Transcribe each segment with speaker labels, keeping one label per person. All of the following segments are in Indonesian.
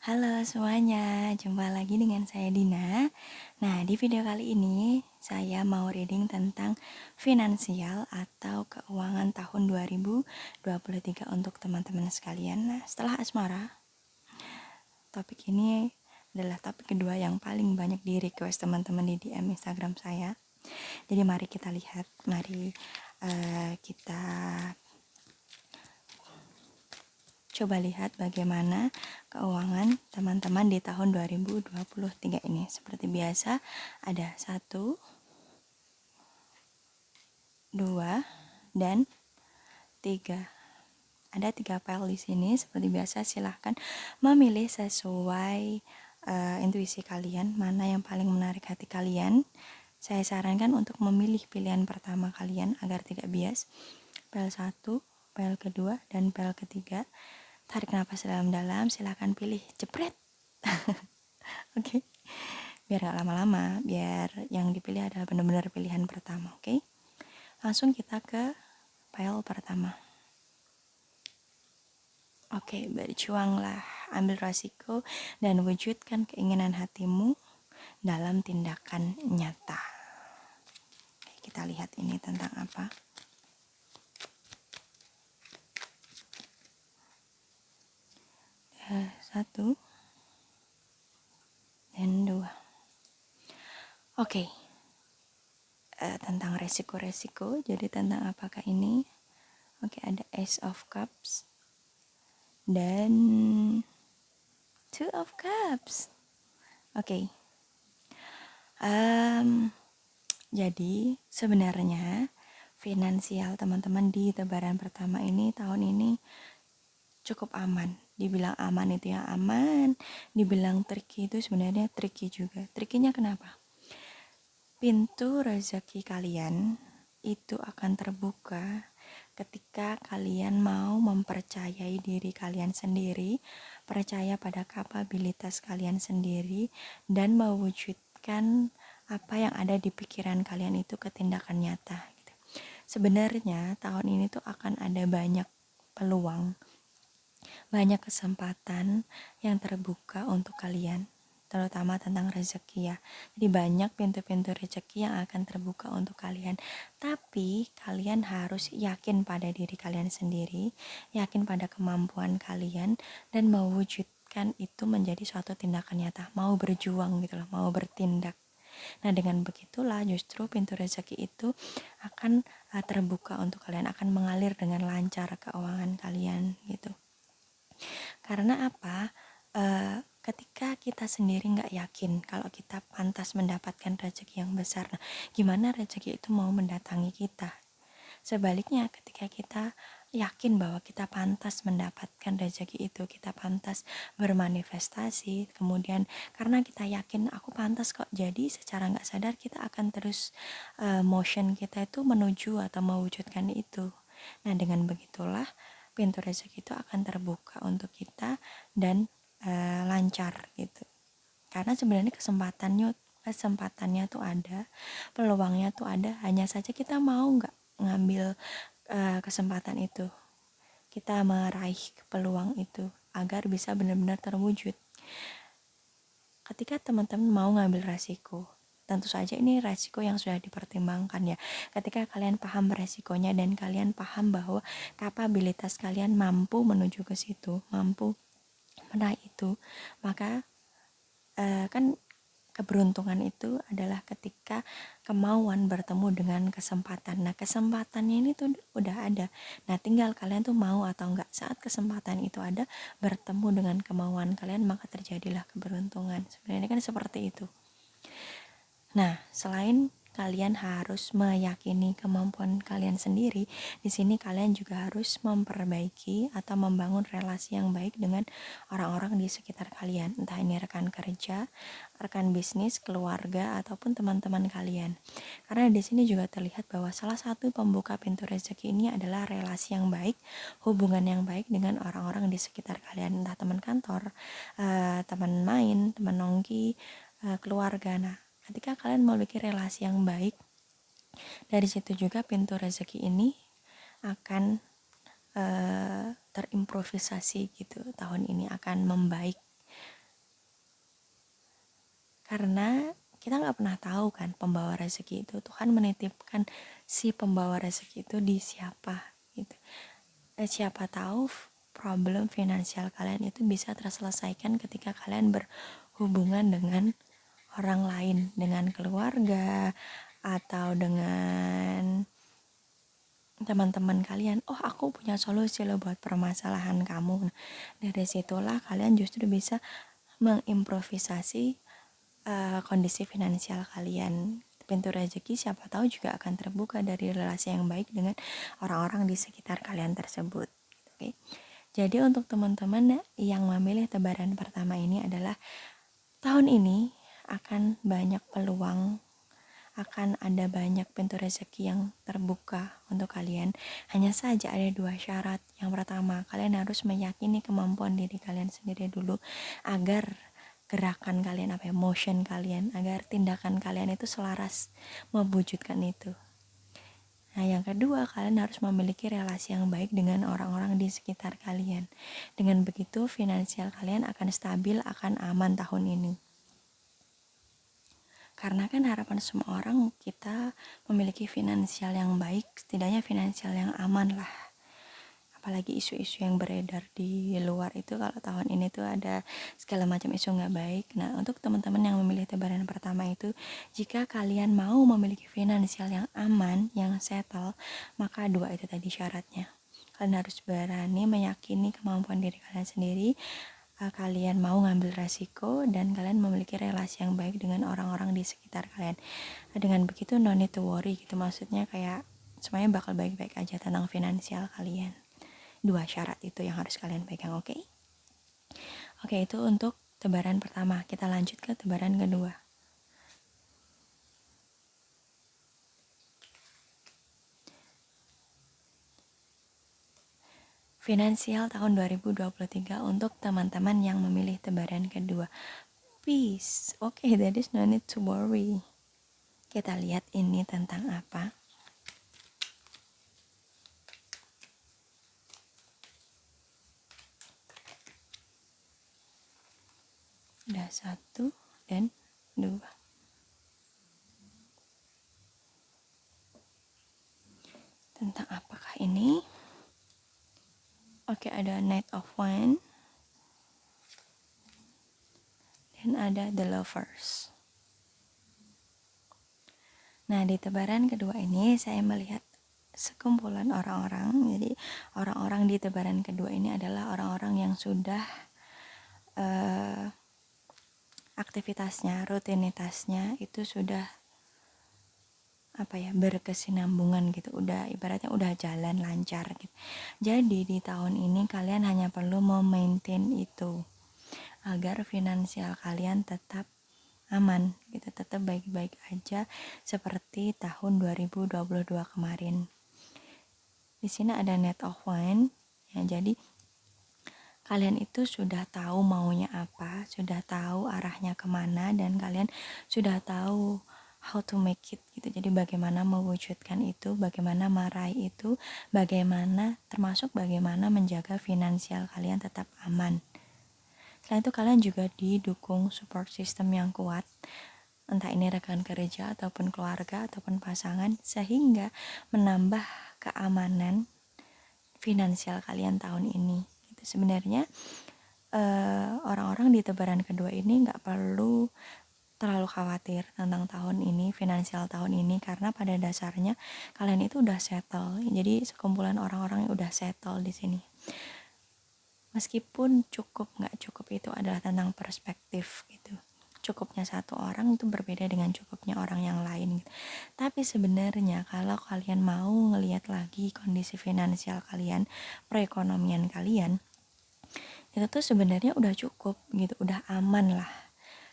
Speaker 1: Halo semuanya, jumpa lagi dengan saya Dina. Nah, di video kali ini saya mau reading tentang finansial atau keuangan tahun 2023 untuk teman-teman sekalian. Nah, setelah asmara, topik ini adalah topik kedua yang paling banyak di request teman-teman di DM Instagram saya. Jadi mari kita lihat, mari kita coba lihat bagaimana keuangan teman-teman di tahun 2023 ini. Seperti biasa, ada 1, 2, dan 3. Ada 3 file di sini. Seperti biasa, silahkan memilih sesuai intuisi kalian, mana yang paling menarik hati kalian. Saya sarankan untuk memilih pilihan pertama kalian agar tidak bias. File 1, file kedua, dan file ketiga. Tarik nafas dalam-dalam, silahkan pilih, jepret. Oke. Biar gak lama-lama, biar yang dipilih adalah benar-benar pilihan pertama, oke? Langsung kita ke file pertama. Oke, berjuanglah, ambil resiko, dan wujudkan keinginan hatimu dalam tindakan nyata. Oke, kita lihat ini tentang apa. Satu dan 2. Oke, tentang resiko-resiko. Jadi tentang apakah ini? Oke, ada Ace of Cups dan Two of Cups. Oke. Jadi sebenarnya finansial teman-teman di tebaran pertama ini tahun ini cukup aman. Dibilang aman itu yang aman, dibilang tricky itu sebenarnya tricky juga. Trikinya kenapa? Pintu rezeki kalian itu akan terbuka ketika kalian mau mempercayai diri kalian sendiri, percaya pada kapabilitas kalian sendiri, dan mewujudkan apa yang ada di pikiran kalian itu ke tindakan nyata gitu. Sebenarnya tahun ini tuh akan ada banyak peluang, banyak kesempatan yang terbuka untuk kalian, terutama tentang rezeki ya. Jadi banyak pintu-pintu rezeki yang akan terbuka untuk kalian. Tapi kalian harus yakin pada diri kalian sendiri, yakin pada kemampuan kalian, dan mewujudkan itu menjadi suatu tindakan nyata. Mau berjuang gitu loh, mau bertindak. Nah, dengan begitulah justru pintu rezeki itu akan terbuka untuk kalian, akan mengalir dengan lancar keuangan kalian gitu. Karena apa? Ketika kita sendiri nggak yakin kalau kita pantas mendapatkan rezeki yang besar, nah, gimana rezeki itu mau mendatangi kita? Sebaliknya, ketika kita yakin bahwa kita pantas mendapatkan rezeki itu, kita pantas bermanifestasi, kemudian karena kita yakin aku pantas kok, jadi secara nggak sadar kita akan terus motion kita itu menuju atau mewujudkan itu. Nah, dengan begitulah pintu rezeki itu akan terbuka untuk kita dan lancar gitu. Karena sebenarnya kesempatannya tuh ada, peluangnya tuh ada, hanya saja kita mau nggak ngambil kesempatan itu, kita meraih peluang itu agar bisa benar-benar terwujud. Ketika teman-teman mau ngambil resiko, tentu saja ini resiko yang sudah dipertimbangkan ya. Ketika kalian paham resikonya dan kalian paham bahwa kapabilitas kalian mampu menuju ke situ, mampu meraih itu, maka kan keberuntungan itu adalah ketika kemauan bertemu dengan kesempatan. Nah, kesempatannya ini tuh udah ada. Nah, tinggal kalian tuh mau atau enggak. Saat kesempatan itu ada, bertemu dengan kemauan kalian, maka terjadilah keberuntungan. Sebenarnya kan seperti itu. Nah, selain kalian harus meyakini kemampuan kalian sendiri, di sini kalian juga harus memperbaiki atau membangun relasi yang baik dengan orang-orang di sekitar kalian, entah ini rekan kerja, rekan bisnis, keluarga, ataupun teman-teman kalian. Karena di sini juga terlihat bahwa salah satu pembuka pintu rezeki ini adalah relasi yang baik, hubungan yang baik dengan orang-orang di sekitar kalian, entah teman kantor, teman main, teman nongki, keluarga. Nah, ketika kalian memiliki relasi yang baik, dari situ juga pintu rezeki ini akan terimprovisasi gitu. Tahun ini akan membaik Karena kita nggak pernah tahu kan pembawa rezeki itu, Tuhan menitipkan si pembawa rezeki itu di siapa gitu. Siapa tahu problem finansial kalian itu bisa terselesaikan ketika kalian berhubungan dengan orang lain, dengan keluarga atau dengan teman-teman kalian. Oh, aku punya solusi loh buat permasalahan kamu. Dari situlah kalian justru bisa mengimprovisasi kondisi finansial kalian. Pintu rezeki siapa tahu juga akan terbuka dari relasi yang baik dengan orang-orang di sekitar kalian tersebut. Oke. Jadi untuk teman-teman yang memilih tebaran pertama ini adalah tahun ini akan banyak peluang, akan ada banyak pintu rezeki yang terbuka untuk kalian. Hanya saja ada 2 syarat. Yang pertama, kalian harus meyakini kemampuan diri kalian sendiri dulu agar gerakan kalian, motion kalian, agar tindakan kalian itu selaras mewujudkan itu. Nah, yang kedua, kalian harus memiliki relasi yang baik dengan orang-orang di sekitar kalian. Dengan begitu, finansial kalian akan stabil, akan aman tahun ini. Karena kan harapan semua orang kita memiliki finansial yang baik, setidaknya finansial yang aman lah. Apalagi isu-isu yang beredar di luar itu, kalau tahun ini tuh ada segala macam isu nggak baik. Nah, untuk teman-teman yang memilih tebaran pertama itu, jika kalian mau memiliki finansial yang aman, yang settle, maka 2 itu tadi syaratnya. Kalian harus berani meyakini kemampuan diri kalian sendiri, kalian mau ngambil resiko, dan kalian memiliki relasi yang baik dengan orang-orang di sekitar kalian. Dengan begitu no need to worry gitu, maksudnya kayak semuanya bakal baik-baik aja tentang finansial kalian. 2 syarat itu yang harus kalian pegang, oke? Oke, itu untuk tebaran pertama. Kita lanjut ke tebaran kedua. Finansial tahun 2023 untuk teman-teman yang memilih tebaran kedua. Peace. Oke, there is no need to worry. Kita lihat ini tentang apa. Ada 1 dan 2. Tentang apakah ini? Oke, ada Knight of Wands dan ada The Lovers. Nah, di tebaran kedua ini saya melihat sekumpulan orang-orang. Jadi orang-orang di tebaran kedua ini adalah orang-orang yang sudah aktivitasnya, rutinitasnya itu sudah berkesinambungan gitu, udah ibaratnya udah jalan lancar gitu. Jadi di tahun ini kalian hanya perlu memaintain itu agar finansial kalian tetap aman gitu, tetap baik-baik aja seperti tahun 2022 kemarin. Di sini ada Knight of Wands ya, jadi kalian itu sudah tahu maunya apa, sudah tahu arahnya kemana, dan kalian sudah tahu how to make it gitu. Jadi bagaimana mewujudkan itu, bagaimana meraih itu, bagaimana termasuk bagaimana menjaga finansial kalian tetap aman. Selain itu kalian juga didukung support system yang kuat, entah ini rekan kerja ataupun keluarga ataupun pasangan, sehingga menambah keamanan finansial kalian tahun ini. Sebenarnya orang-orang di tebaran kedua ini nggak perlu terlalu khawatir tentang tahun ini, finansial tahun ini, karena pada dasarnya kalian itu udah settle. Jadi sekumpulan orang-orang yang udah settle di sini. Meskipun cukup nggak cukup itu adalah tentang perspektif gitu. Cukupnya satu orang itu berbeda dengan cukupnya orang yang lain gitu. Tapi sebenarnya kalau kalian mau ngelihat lagi kondisi finansial kalian, perekonomian kalian, itu tuh sebenarnya udah cukup gitu, udah aman lah.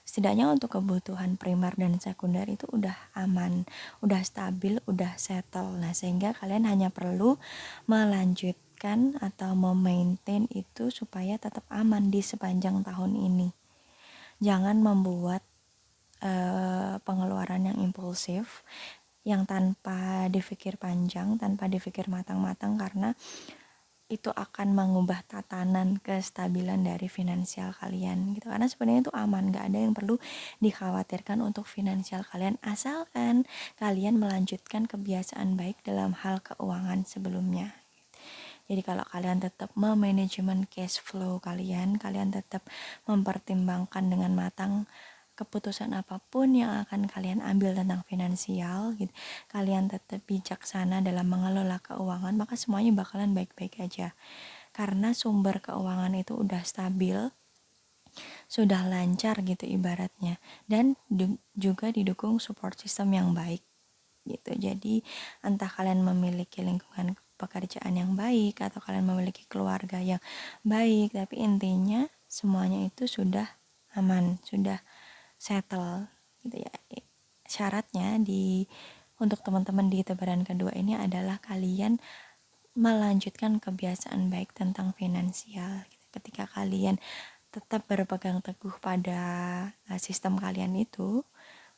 Speaker 1: Setidaknya untuk kebutuhan primer dan sekunder itu udah aman, udah stabil, udah settle. Nah, sehingga kalian hanya perlu melanjutkan atau memaintain itu supaya tetap aman di sepanjang tahun ini. Jangan membuat pengeluaran yang impulsif, yang tanpa dipikir panjang, tanpa dipikir matang-matang, karena itu akan mengubah tatanan kestabilan dari finansial kalian gitu, karena sebenarnya itu aman, gak ada yang perlu dikhawatirkan untuk finansial kalian asalkan kalian melanjutkan kebiasaan baik dalam hal keuangan sebelumnya. Jadi kalau kalian tetap memanajemen cash flow kalian tetap mempertimbangkan dengan matang keputusan apapun yang akan kalian ambil tentang finansial gitu, kalian tetap bijaksana dalam mengelola keuangan, maka semuanya bakalan baik-baik aja. Karena sumber keuangan itu udah stabil, sudah lancar gitu ibaratnya, dan juga didukung support system yang baik gitu. Jadi entah kalian memiliki lingkungan pekerjaan yang baik atau kalian memiliki keluarga yang baik, tapi intinya semuanya itu sudah aman, sudah settle gitu ya. Syaratnya untuk teman-teman di tebaran kedua ini adalah kalian melanjutkan kebiasaan baik tentang finansial gitu. Ketika kalian tetap berpegang teguh pada sistem kalian itu,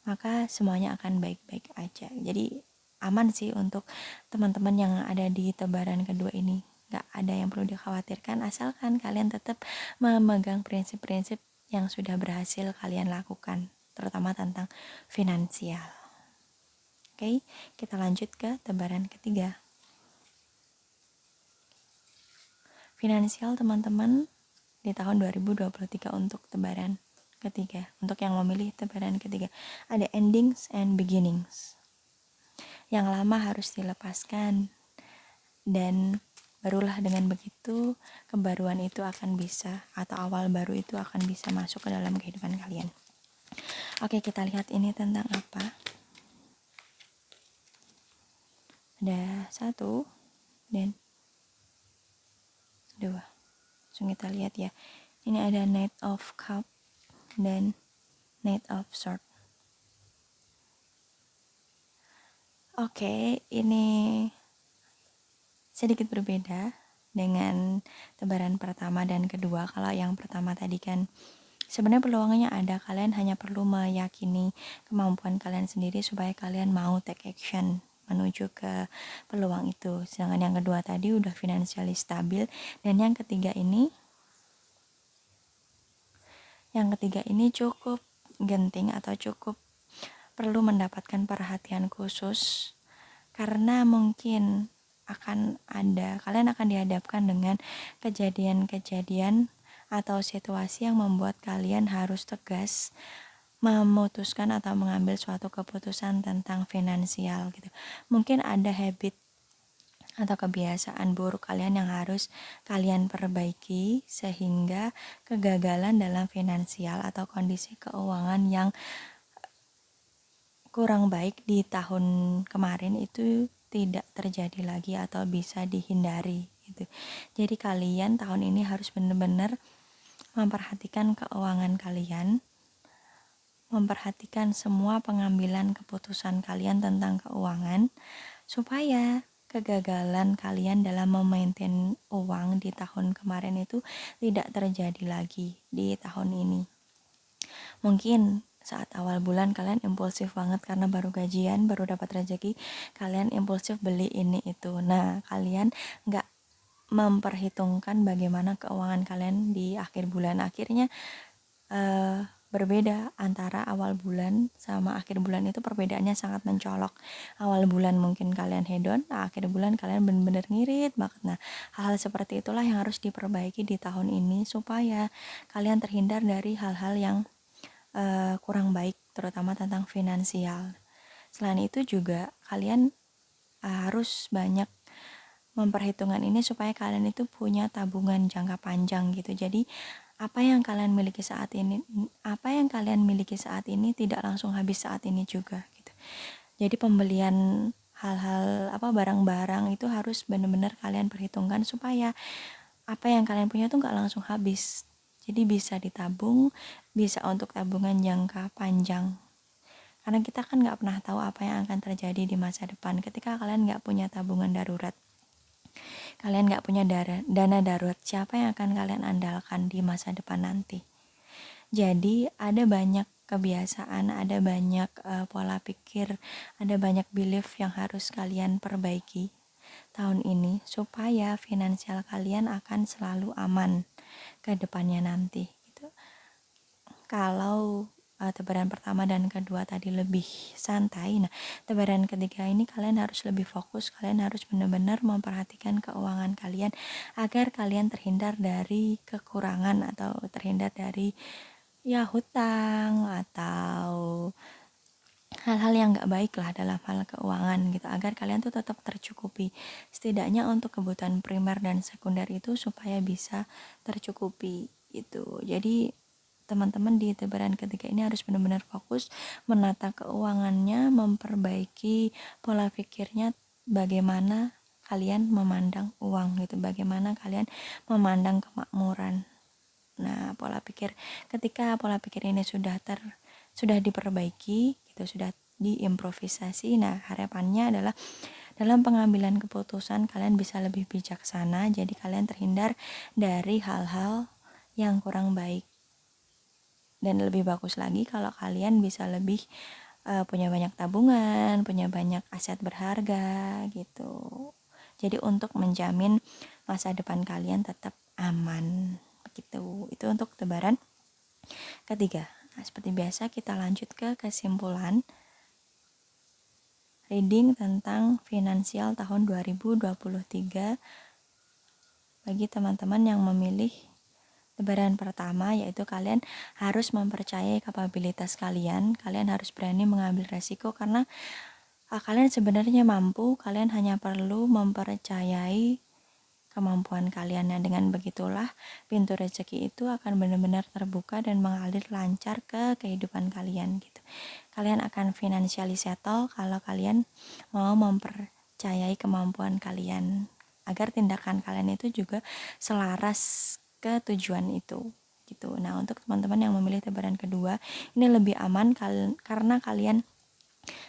Speaker 1: maka semuanya akan baik-baik aja. Jadi aman sih untuk teman-teman yang ada di tebaran kedua ini. Gak ada yang perlu dikhawatirkan asalkan kalian tetap memegang prinsip-prinsip yang sudah berhasil kalian lakukan, terutama tentang finansial. Oke, kita lanjut ke tebaran ketiga. Finansial teman-teman di tahun 2023 untuk tebaran ketiga. Untuk yang memilih tebaran ketiga, ada endings and beginnings. Yang lama harus dilepaskan, dan barulah dengan begitu kebaruan itu akan bisa, atau awal baru itu akan bisa masuk ke dalam kehidupan kalian. Oke, kita lihat ini tentang apa. Ada 1 dan 2. Langsung kita lihat ya. Ini ada Knight of Cup dan Knight of Sword. Oke, ini sedikit berbeda dengan tebaran pertama dan kedua. Kalau yang pertama tadi kan sebenarnya peluangnya ada, kalian hanya perlu meyakini kemampuan kalian sendiri supaya kalian mau take action menuju ke peluang itu. Sedangkan yang kedua tadi udah financially stabil, dan yang ketiga ini cukup genting atau cukup perlu mendapatkan perhatian khusus, karena mungkin kalian akan dihadapkan dengan kejadian-kejadian atau situasi yang membuat kalian harus tegas memutuskan atau mengambil suatu keputusan tentang finansial gitu. Mungkin ada habit atau kebiasaan buruk kalian yang harus kalian perbaiki, sehingga kegagalan dalam finansial atau kondisi keuangan yang kurang baik di tahun kemarin itu tidak terjadi lagi atau bisa dihindari gitu. Jadi kalian tahun ini harus benar-benar memperhatikan keuangan kalian, memperhatikan semua pengambilan keputusan kalian tentang keuangan, supaya kegagalan kalian dalam memaintain uang di tahun kemarin itu tidak terjadi lagi di tahun ini. Mungkin saat awal bulan kalian impulsif banget karena baru gajian, baru dapat rezeki, kalian impulsif beli ini itu. Nah, kalian nggak memperhitungkan bagaimana keuangan kalian di akhir bulan. Akhirnya berbeda antara awal bulan sama akhir bulan, itu perbedaannya sangat mencolok. Awal bulan mungkin kalian hedon, akhir bulan kalian benar-benar ngirit banget. Nah, hal-hal seperti itulah yang harus diperbaiki di tahun ini supaya kalian terhindar dari hal-hal yang kurang baik, terutama tentang finansial. Selain itu juga kalian harus banyak memperhitungkan ini supaya kalian itu punya tabungan jangka panjang gitu. Jadi apa yang kalian miliki saat ini tidak langsung habis saat ini juga gitu. Jadi pembelian hal-hal barang-barang itu harus benar-benar kalian perhitungkan supaya apa yang kalian punya tuh nggak langsung habis. Jadi bisa ditabung, bisa untuk tabungan jangka panjang. Karena kita kan nggak pernah tahu apa yang akan terjadi di masa depan. Ketika kalian nggak punya tabungan darurat, kalian nggak punya dana darurat, siapa yang akan kalian andalkan di masa depan nanti? Jadi ada banyak kebiasaan, ada banyak pola pikir, ada banyak belief yang harus kalian perbaiki. tahun ini supaya finansial kalian akan selalu aman ke depannya nanti gitu. Kalau tebaran pertama dan kedua tadi lebih santai, nah tebaran ketiga ini kalian harus lebih fokus, kalian harus benar-benar memperhatikan keuangan kalian agar kalian terhindar dari kekurangan atau terhindar dari ya hutang atau hal-hal yang gak baik lah dalam hal keuangan gitu, agar kalian tuh tetap tercukupi setidaknya untuk kebutuhan primer dan sekunder itu supaya bisa tercukupi gitu. Jadi teman-teman di tebaran ketiga ini harus benar-benar fokus menata keuangannya, memperbaiki pola pikirnya, bagaimana kalian memandang uang gitu, bagaimana kalian memandang kemakmuran. Nah, ketika pola pikir ini sudah diperbaiki gitu, sudah diimprovisasi. Nah, harapannya adalah dalam pengambilan keputusan kalian bisa lebih bijaksana, jadi kalian terhindar dari hal-hal yang kurang baik. Dan lebih bagus lagi kalau kalian bisa lebih punya banyak tabungan, punya banyak aset berharga gitu. Jadi untuk menjamin masa depan kalian tetap aman begitu. Itu untuk tebaran ketiga. Nah, seperti biasa kita lanjut ke kesimpulan reading tentang finansial tahun 2023 bagi teman-teman yang memilih tebaran pertama, yaitu kalian harus mempercayai kapabilitas kalian harus berani mengambil resiko karena kalian sebenarnya mampu, kalian hanya perlu mempercayai kemampuan kalian. Nah, dengan begitulah pintu rezeki itu akan benar-benar terbuka dan mengalir lancar ke kehidupan kalian gitu. Kalian akan financially settle kalau kalian mau mempercayai kemampuan kalian agar tindakan kalian itu juga selaras ke tujuan itu gitu. Nah, untuk teman-teman yang memilih tebaran kedua, ini lebih aman karena kalian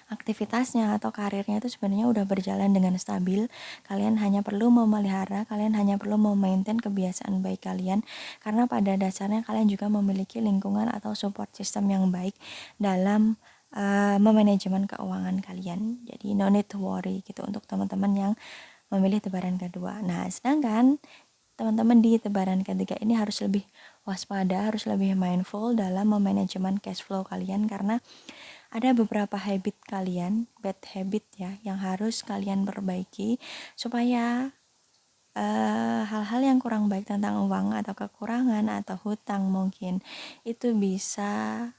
Speaker 1: aktivitasnya atau karirnya itu sebenarnya udah berjalan dengan stabil. Kalian hanya perlu memelihara, kalian hanya perlu memaintain kebiasaan baik kalian, karena pada dasarnya kalian juga memiliki lingkungan atau support system yang baik dalam memanajemen keuangan kalian. Jadi no need to worry gitu untuk teman-teman yang memilih tebaran kedua. Nah, sedangkan teman-teman di tebaran ketiga ini harus lebih waspada, harus lebih mindful dalam memanajemen cash flow kalian, karena ada beberapa habit kalian, bad habit ya, yang harus kalian perbaiki supaya hal-hal yang kurang baik tentang uang atau kekurangan atau hutang mungkin itu bisa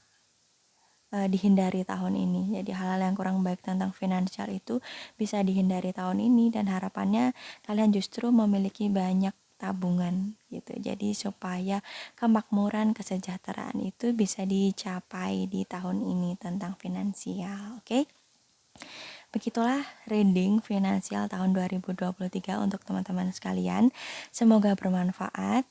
Speaker 1: dihindari tahun ini. Jadi hal-hal yang kurang baik tentang finansial itu bisa dihindari tahun ini, dan harapannya kalian justru memiliki banyak tabungan gitu. Jadi supaya kemakmuran, kesejahteraan itu bisa dicapai di tahun ini tentang finansial. Oke? Begitulah reading finansial tahun 2023 untuk teman-teman sekalian. Semoga bermanfaat.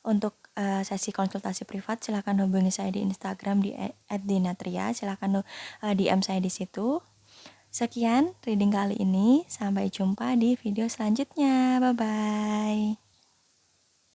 Speaker 1: Untuk sesi konsultasi privat silakan hubungi saya di Instagram di @dinatria. Silakan DM saya di situ. Sekian reading kali ini. Sampai jumpa di video selanjutnya. Bye bye.